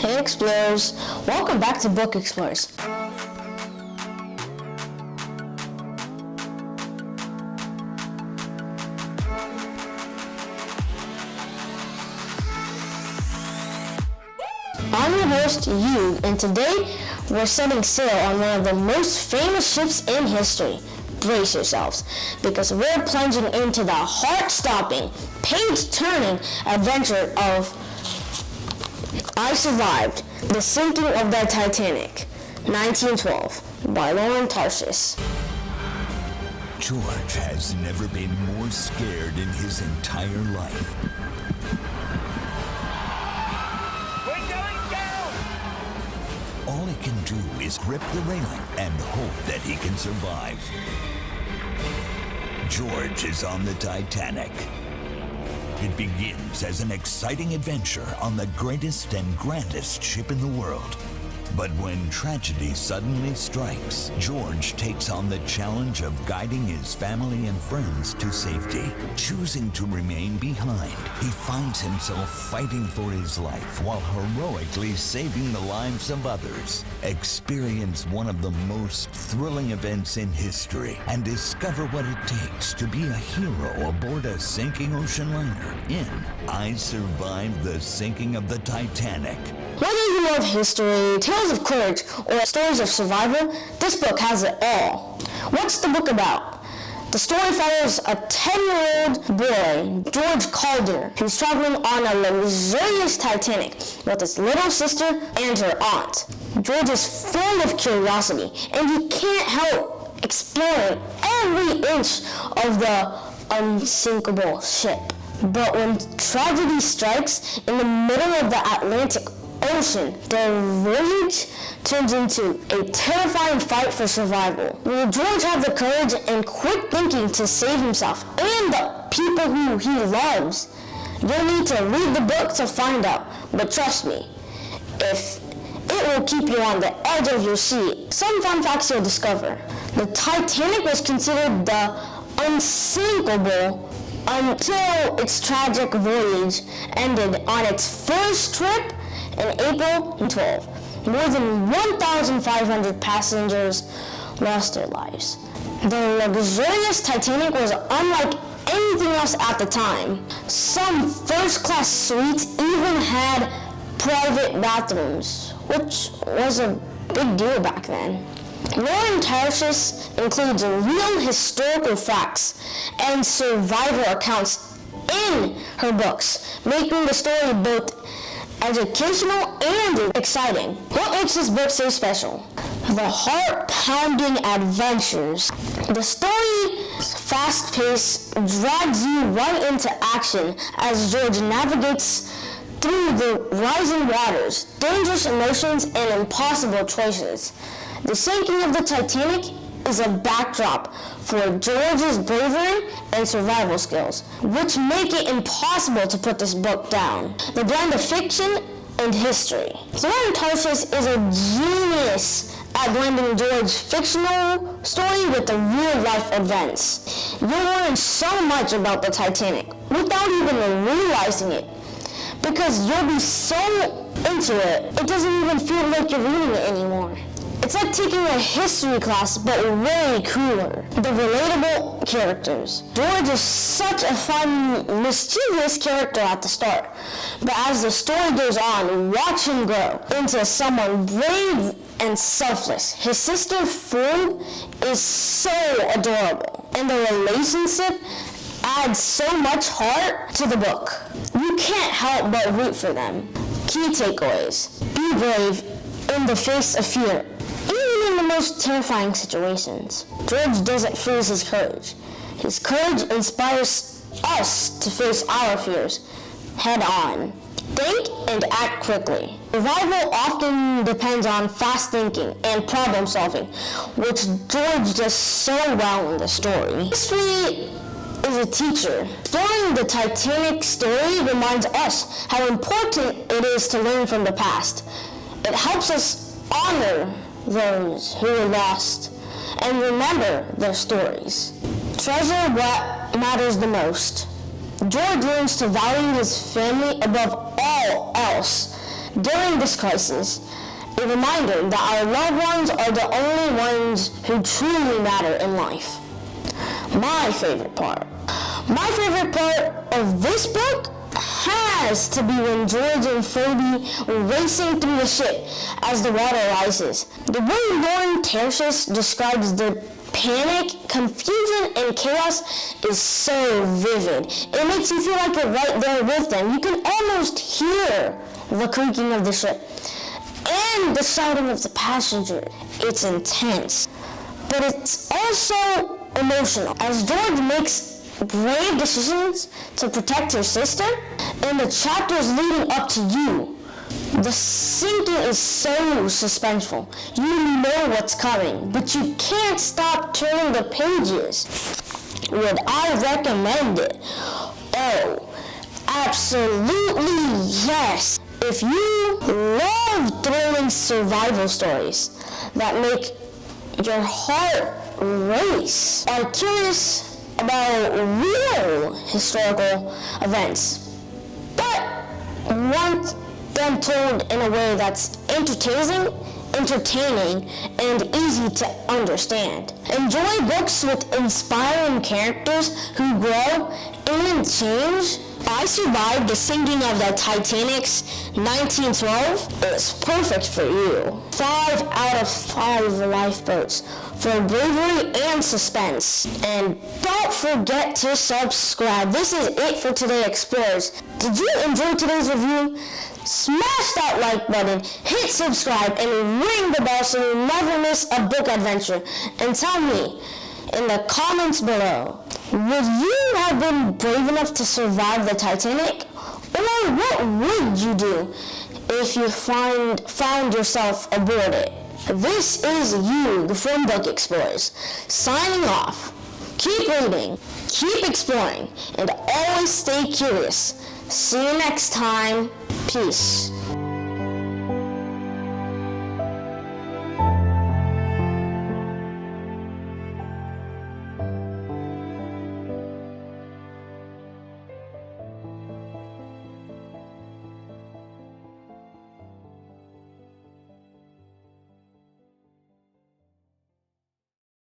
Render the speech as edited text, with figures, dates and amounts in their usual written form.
Hey Explorers, welcome back to Book Explorers. I'm your host, Yu, and today we're setting sail on one of the most famous ships in history. Brace yourselves, because we're plunging into the heart-stopping, page-turning adventure of I Survived, The Sinking of the Titanic, 1912, by Tarshis. George has never been more scared in his entire life. We're going down! All he can do is grip the railing and hope that he can survive. George is on the Titanic. It begins as an exciting adventure on the greatest and grandest ship in the world. But when tragedy suddenly strikes, George takes on the challenge of guiding his family and friends to safety. Choosing to remain behind, he finds himself fighting for his life while heroically saving the lives of others. Experience one of the most thrilling events in history and discover what it takes to be a hero aboard a sinking ocean liner in I Survived the Sinking of the Titanic. Whether you love history, tales of courage, or stories of survival, this book has it all. What's the book about? The story follows a 10-year-old boy, George Calder, who's traveling on a luxurious Titanic with his little sister and her aunt. George is full of curiosity, and he can't help exploring every inch of the unsinkable ship. But when tragedy strikes in the middle of the Atlantic Ocean, the voyage turns into a terrifying fight for survival. Will George have the courage and quick thinking to save himself and the people who he loves? You'll need to read the book to find out, but trust me, it will keep you on the edge of your seat. Some fun facts you'll discover. The Titanic was considered the unsinkable until its tragic voyage ended on its first trip in April 12. More than 1,500 passengers lost their lives. The luxurious Titanic was unlike anything else at the time. Some first-class suites even had private bathrooms, which was a big deal back then. Tarshis includes real historical facts and survivor accounts in her books, making the story both educational and exciting. What makes this book so special? The heart-pounding adventures. The story's fast pace drags you right into action as George navigates through the rising waters, dangerous emotions, and impossible choices. The sinking of the Titanic is a backdrop for George's bravery and survival skills, which make it impossible to put this book down. The blend of fiction and history. Tarshis is a genius at blending George's fictional story with the real-life events. You'll learn so much about the Titanic without even realizing it, because you'll be so into it, it doesn't even feel like you're reading it anymore. It's like taking a history class, but way cooler. The relatable characters. George is such a fun, mischievous character at the start, but as the story goes on, watch him grow into someone brave and selfless. His sister Phoebe is so adorable, and the relationship adds so much heart to the book. You can't help but root for them. Key takeaways. Be brave in the face of fear. Even in the most terrifying situations, George doesn't freeze his courage. His courage inspires us to face our fears head on. Think and act quickly. Survival often depends on fast thinking and problem solving, which George does so well in the story. History is a teacher. Exploring the Titanic story reminds us how important it is to learn from the past. It helps us honor those who were lost and remember their stories. Treasure what matters the most. George learns to value his family above all else during this crisis, a reminder that our loved ones are the only ones who truly matter in life. My favorite part of this book has to be when George and Phoebe were racing through the ship as the water rises. The way Lauren Tarshis describes the panic, confusion, and chaos is so vivid. It makes you feel like you're right there with them. You can almost hear the creaking of the ship and the shouting of the passenger. It's intense, but it's also emotional as George makes brave decisions to protect her sister, and the chapters leading up to you. The sinking is so suspenseful. You know what's coming, but you can't stop turning the pages. Would I recommend it? Oh, absolutely yes. If you love thrilling survival stories that make your heart race, are curious about real historical events, but want them told in a way that's entertaining, and easy to understand. Enjoy books with inspiring characters who grow and change. I Survived the Sinking of the Titanic's 1912 is perfect for you. 5 out of 5 lifeboats for bravery and suspense. And don't forget to subscribe. This is it for today, Explorers. Did you enjoy today's review? Smash that like button, hit subscribe, and ring the bell so you never miss a book adventure. And tell me in the comments below, would you have been brave enough to survive the Titanic? Or what would you do if you found yourself aboard it? This is you from Book Explorers, signing off. Keep reading, keep exploring, and always stay curious. See you next time. Peace.